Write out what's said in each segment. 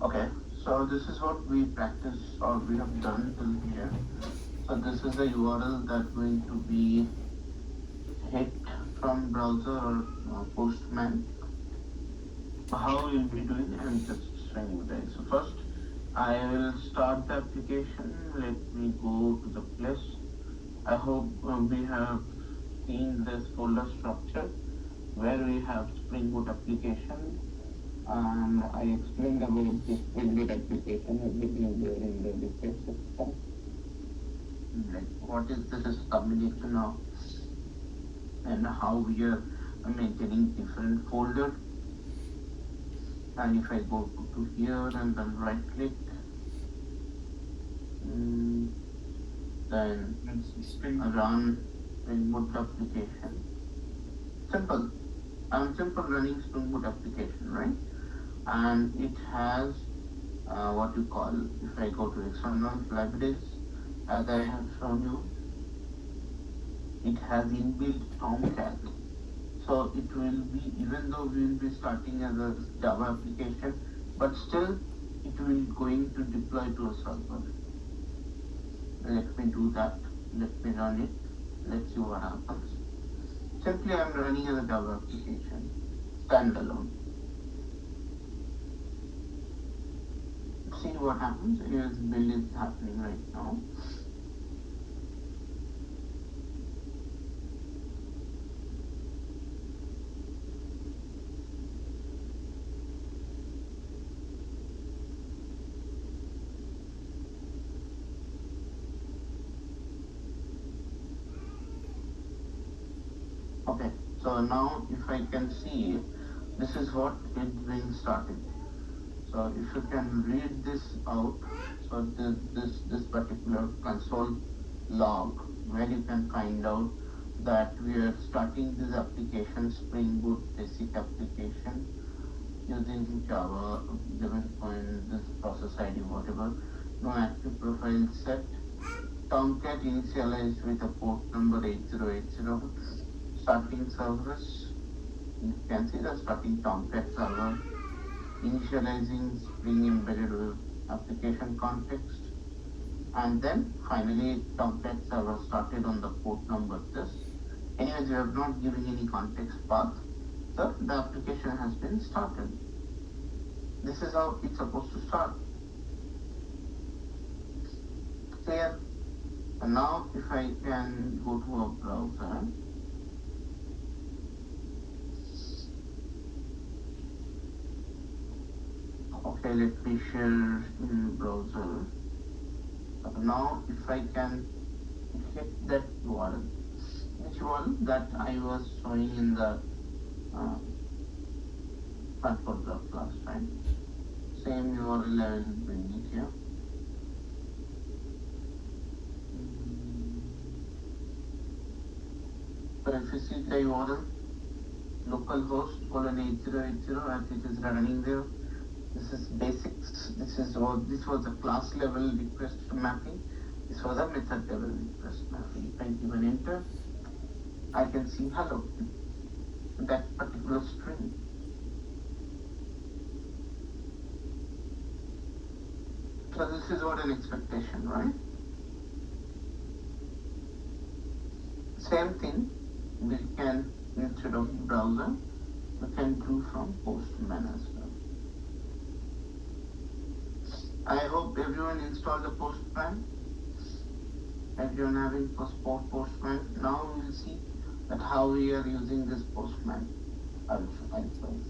Okay, so this is what we practice or we have done till here. So this is the URL that going to be hit from browser or Postman. How we'll be doing, I'm just showing you guys. So first, I will start the application. Let me go to the place. I hope we have seen this folder structure where we have Spring Boot application. I explained about this Spring Boot application, everything there in the details system. Like what is this combination of and how we are maintaining different folders. And if I go to here and then right click, then run Spring Boot application. Simple. I'm simple running Spring Boot application, right? And it has what you call, if I go to external libraries, as I have shown you, it has inbuilt Tomcat. So it will be, even though we will be starting as a Java application, but still it will going to deploy to a server. Let me do that. Let me run it. Let's see what happens. Simply I'm running as a Java application, standalone. See what happens. Here's build is happening right now. Okay, so now if I can see, this is what it's being started. So if you can read this out, so this particular console log where you can find out that we are starting this application, Spring Boot basic application using Java 11. This process ID whatever, no active profile set, Tomcat initialized with a port number 8080, starting service. You can see the starting Tomcat server, initializing Spring Embedded Web application context, and then finally Tomcat server started on the port number this. Anyways, we have not given any context path, so the application has been started. This is how it's supposed to start. Clear? And now if I can go to a browser, okay, let me share in browser. Now if I can hit that URL, which one that I was showing in the photograph last time, same URL I will bring it here. So if you see the URL, localhost :8080 as it is running there. This is basics. This was a class level request mapping. This was a method level request mapping. If I give an enter, I can see hello, that particular string. So this is what an expectation, right? Same thing we can, instead of browser, we can do from Postman as well. I hope everyone installed the Postman. Everyone having Postman. Now we will see that how we are using this Postman. I'll show you.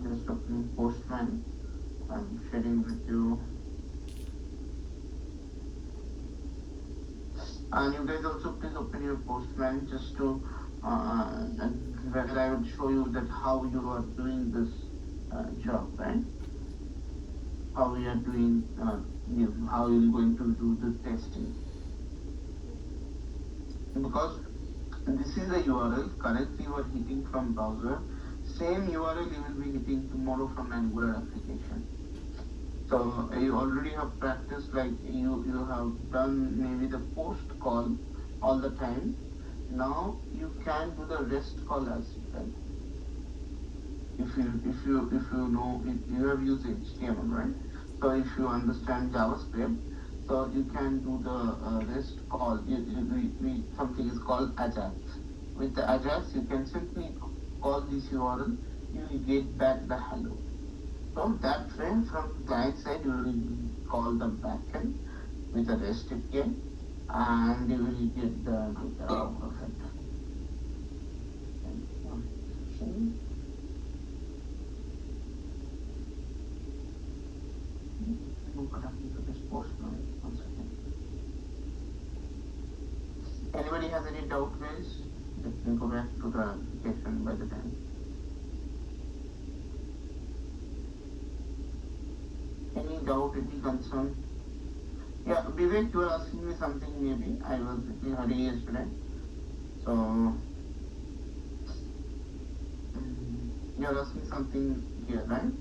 Just opening Postman. I'm sharing with you. And you guys also please open your Postman just to where I would show you that how you are doing this job, right? How we are doing how you're going to do the testing. Because this is a URL currently you are hitting from browser, same URL you will be hitting tomorrow from Angular application. So you already have practiced, like you have done maybe the post call all the time. Now you can do the REST call as well. If you know it, you have used HTML, right? So if you understand JavaScript, so you can do the REST call. Something is called Ajax. With the Ajax, you can simply call this URL. You will get back the hello. So that way, from client side, you will call the backend with a REST API, and you will get the data out of it. Anybody has any doubt, guys? Let me go back to the application by the time. Any doubt, any concern? Yeah, Vivek, you were asking me something maybe. I was in a hurry yesterday. So, you are asking something here, right?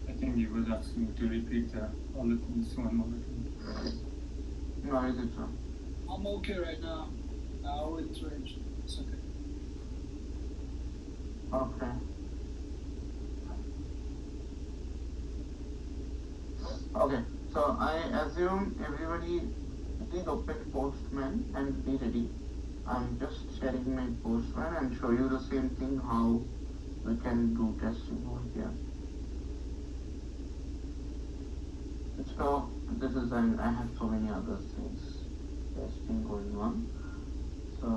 I think he was asking to repeat all the things one more time. No, is it so? I'm okay right now. Now it's range. It's okay. Okay. Okay, so I assume everybody please open Postman and be ready. I'm just sharing my Postman and show you the same thing how we can do testing over here. So this is I have so many other things testing going on. So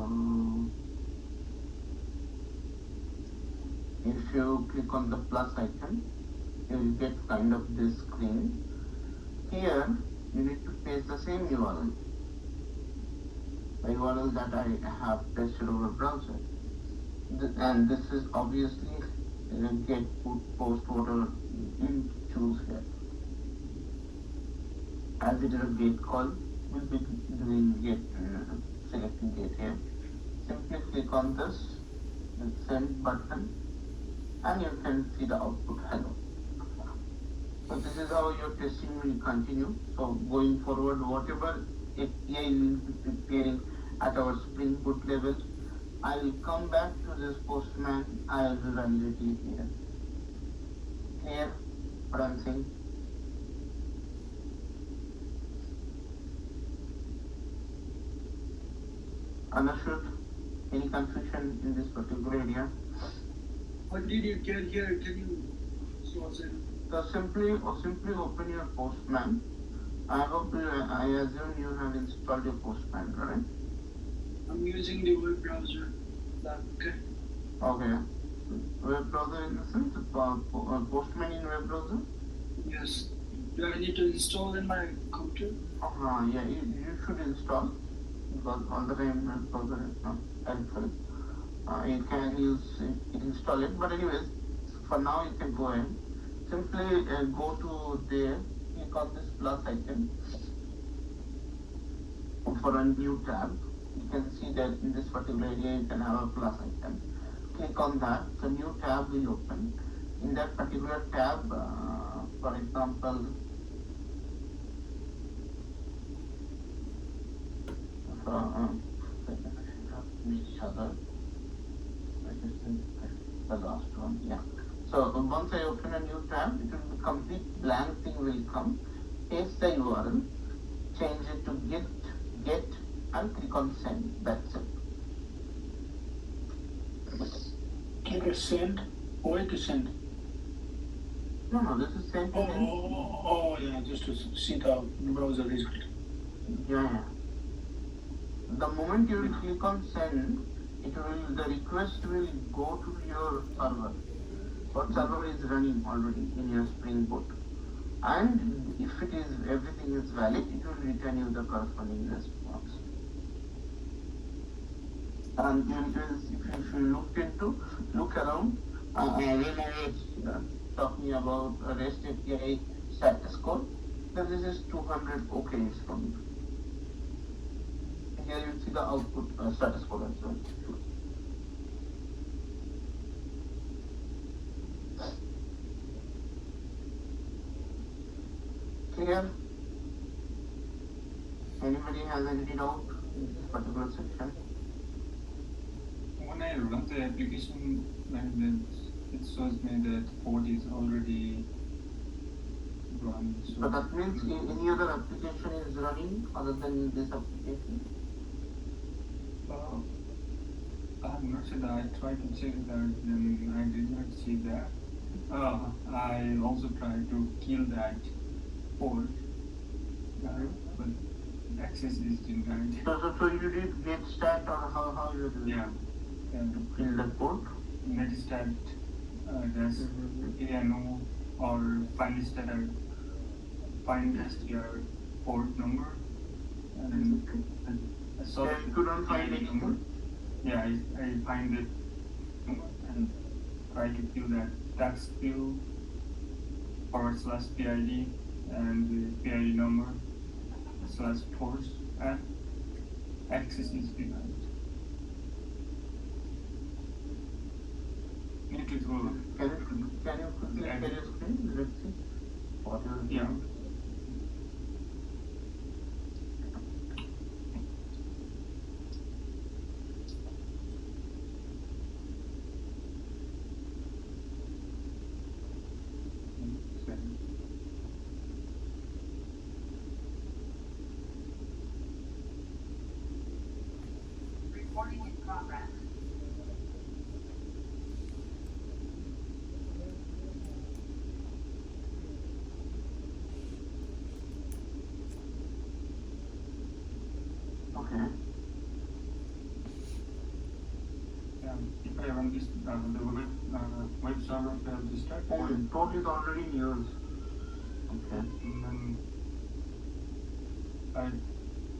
if you click on the plus icon, you will get kind of this screen. Here you need to paste the same URL, the URL that I have tested over browser. And this is obviously get, put, post, whatever you choose here. As it is a get call, we'll be doing get, selecting get here. Simply click on this, the send button, and you can see the output hello. So this is how your testing will continue. So going forward, whatever API we will be preparing at our Spring Boot level, I will come back to this Postman. I will run it here. Clear what I'm saying? Understood? Any confusion in this particular area? What did you get here? Can you show us it? So simply open your Postman. I assume you have installed your Postman, right? I'm using the web browser. Okay. Okay. Web browser in the sense, Postman in web browser? Yes. Do I need to install in my computer? Yeah, you should install, because all the time web browser is not helpful. You can install it, but anyways, for now you can go ahead. Simply go to there, click on this plus icon for a new tab. You can see that in this particular area you can have a plus icon. Click on that, the new tab will open. In that particular tab, for example, the last one, yeah. So once I open a new tab, it will be complete blank thing will come. Paste the URL, change it to get, and click on send. That's it. Click send. Where to send? No, this is sent to them. Oh, yeah, just to see the browser result. Yeah. The moment you will click on send, the request will go to your server. What server is running already in your Spring Boot. And if everything is valid, it will return you the corresponding response. And if you look around, when I was talking about REST API status code, then this is 200 OK is coming. Here you see the output status code as well. Clear? Anybody has any doubt in this particular section? When I run the application, and it shows me that port is already run. So that means any other application is running other than this application? I'm not sure that I tried to check that and I did not see that. I also tried to kill that port, but access is denied. So you did get stat or how you did? Yeah. Kill the port? Netstat dash ANO or find str port number and I saw Yeah, you couldn't find PID anything? number. Yeah, I find it and try to kill that tax bill /PID and the PID number /port and access is denied. Need to go. Can you quickly share your screen? Let's see what you are doing. Recording in progress. Okay. If I run this, the web server failed to start. Oh, port is already in use. Okay. And then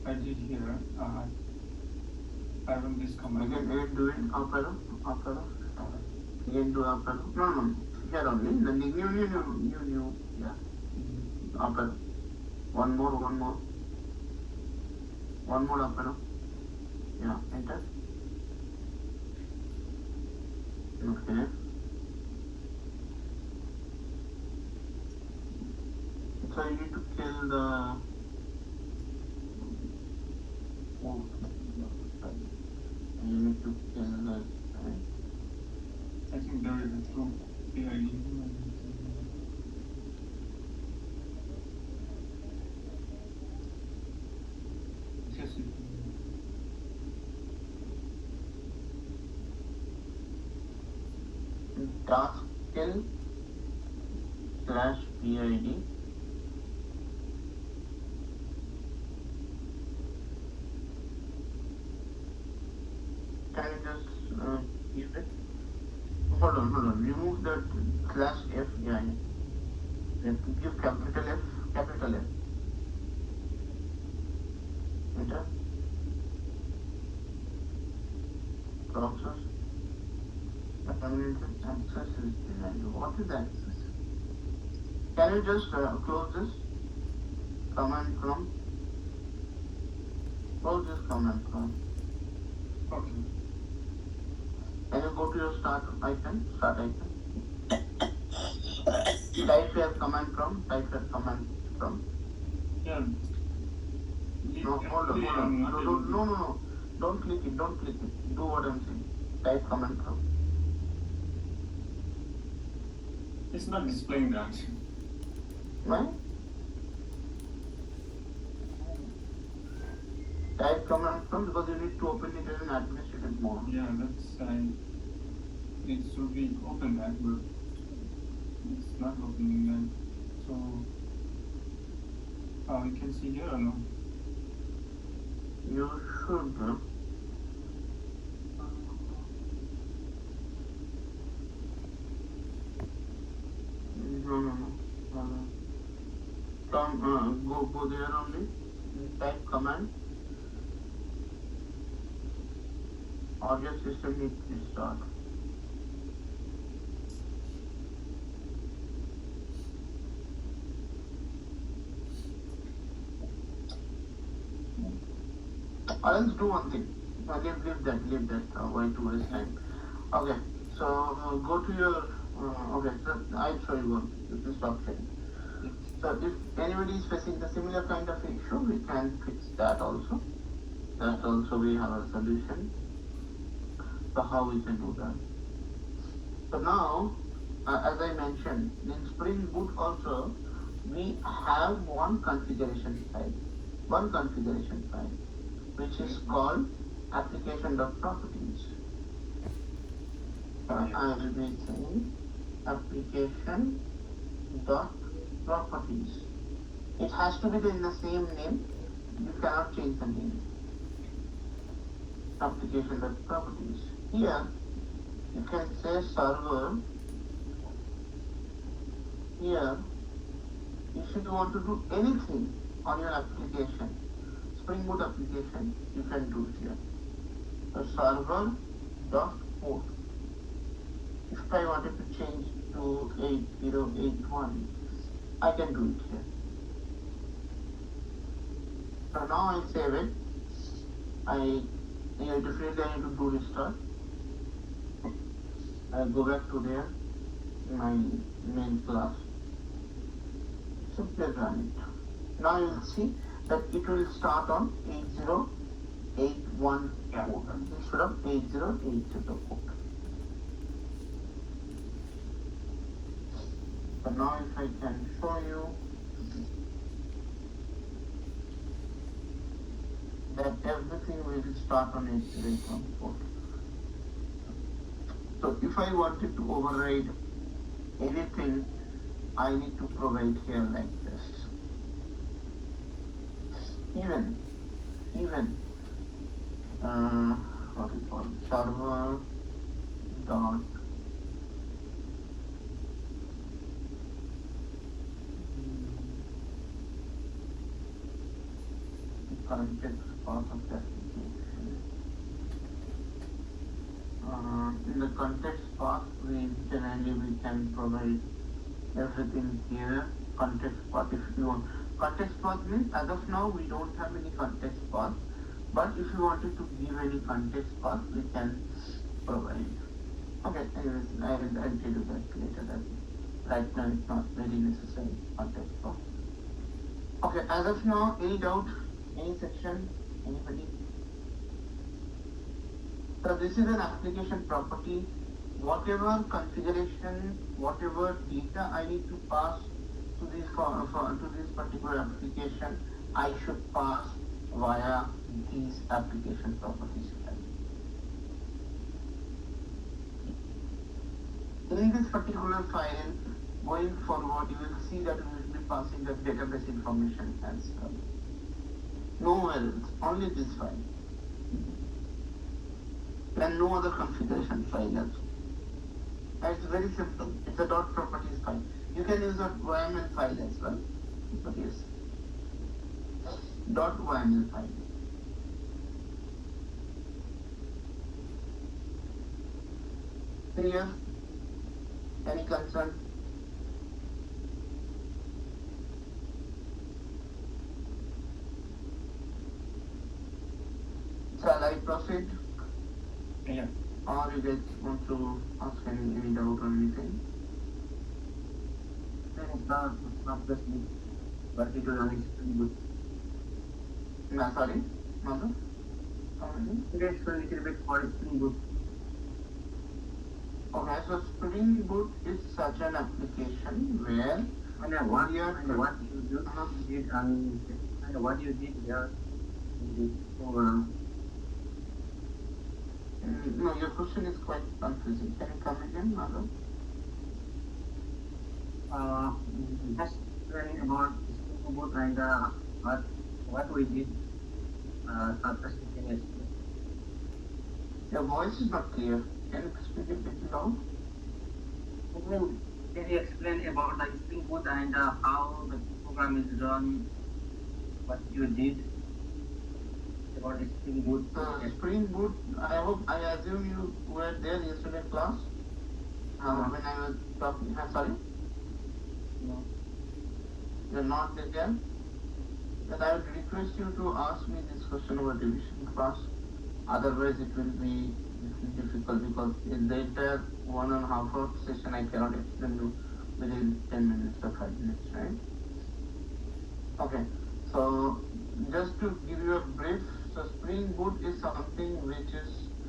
I did here. I run this command. Again do it up arrow. Again do up arrow. No. Here only. The new. Yeah. Up arrow. One more. One more up arrow. Yeah. Enter. Okay. So you need to kill the. Oh. You need to kill the. I think there is a true PID. Yes, Task kill /PID. Can you just keep it? Hold on. Remove that /F. Yeah. Give capital F. Enter. Process. Access is denied. What is access? Can you just close this command prompt? Close this command prompt. Okay. Can you go to your start icon? Type your command prompt. Yeah. No, hold on. No. Don't click it. Do what I'm saying. Type command prompt. It's not displaying that. Why? Type command prompt because you need to open it as an administrative mode. Yeah, it should be open that, but it's not opening that. So, we can see here or no? You should. No. Go there only. Type command. Or your system needs to start. Or else do one thing. Leave that. Why to waste time? Okay. So go to your. Okay. So I'll show you one. You can stop sharing. So if anybody is facing the similar kind of issue, we can fix that also. That also we have a solution. So how we can do that? So now, as I mentioned, in Spring Boot also, we have one configuration file, which is called application.properties. I will be saying application.properties. It has to be in the same name. You cannot change the name. Application.properties. Here, you can say server. Here, if you want to do anything on your application, Spring Boot application, you can do it here. So server.port. If I wanted to change to 8081, I can do it here. So now I save it. Definitely I need to do restart. I'll go back to there, my main class. Simply run it. Now you will see that it will start on 8081 port instead of 8080 port. So now if I can show you that everything will start on 8081 port. So if I wanted to override anything, I need to provide here like this. Even what we call server dot context path of the application. In the context path, we can provide everything here. Context path, if you want. Context path means as of now we don't have any context path, but if you wanted to give any context path, we can provide. Okay, anyways, I'll tell you that later. That right now it's not very necessary context path. Okay, as of now, any doubt, any section, anybody? So this is an application property. Whatever configuration, whatever data I need to pass to this particular application, I should pass via these application properties. In this particular file, going forward, you will see that we will be passing the database information as well. Nowhere else, only this file. And no other configuration file also. And it's very simple. It's a dot properties file. You can use a YML file as well. But yes, dot YML file. Clear? Any concern? Shall I proceed? Yeah. Or you guys want to ask any doubt or anything? Particularly Spring Boot. No, sorry, Mother? Let's go a little bit for Spring Boot. Okay, so Spring Boot is such an application where What you do, what you did here in this program. No, your question is quite confusing. Can you come again, Mother? Just learning about Spring Boot and what we did yesterday. Your voice is not clear. Can you speak a bit loud? Can you explain about the Spring Boot and how the program is run? What you did about the Spring Boot? Spring Boot, I assume you were there yesterday in class? When I was talking, sorry? No. You're not there? But I would request you to ask me this question about division class. Otherwise, it will be little difficult because in the entire 1.5 hour session, I cannot explain you within 10 minutes or 5 minutes, right? Okay, so just to give you a brief, so Spring Boot is something which is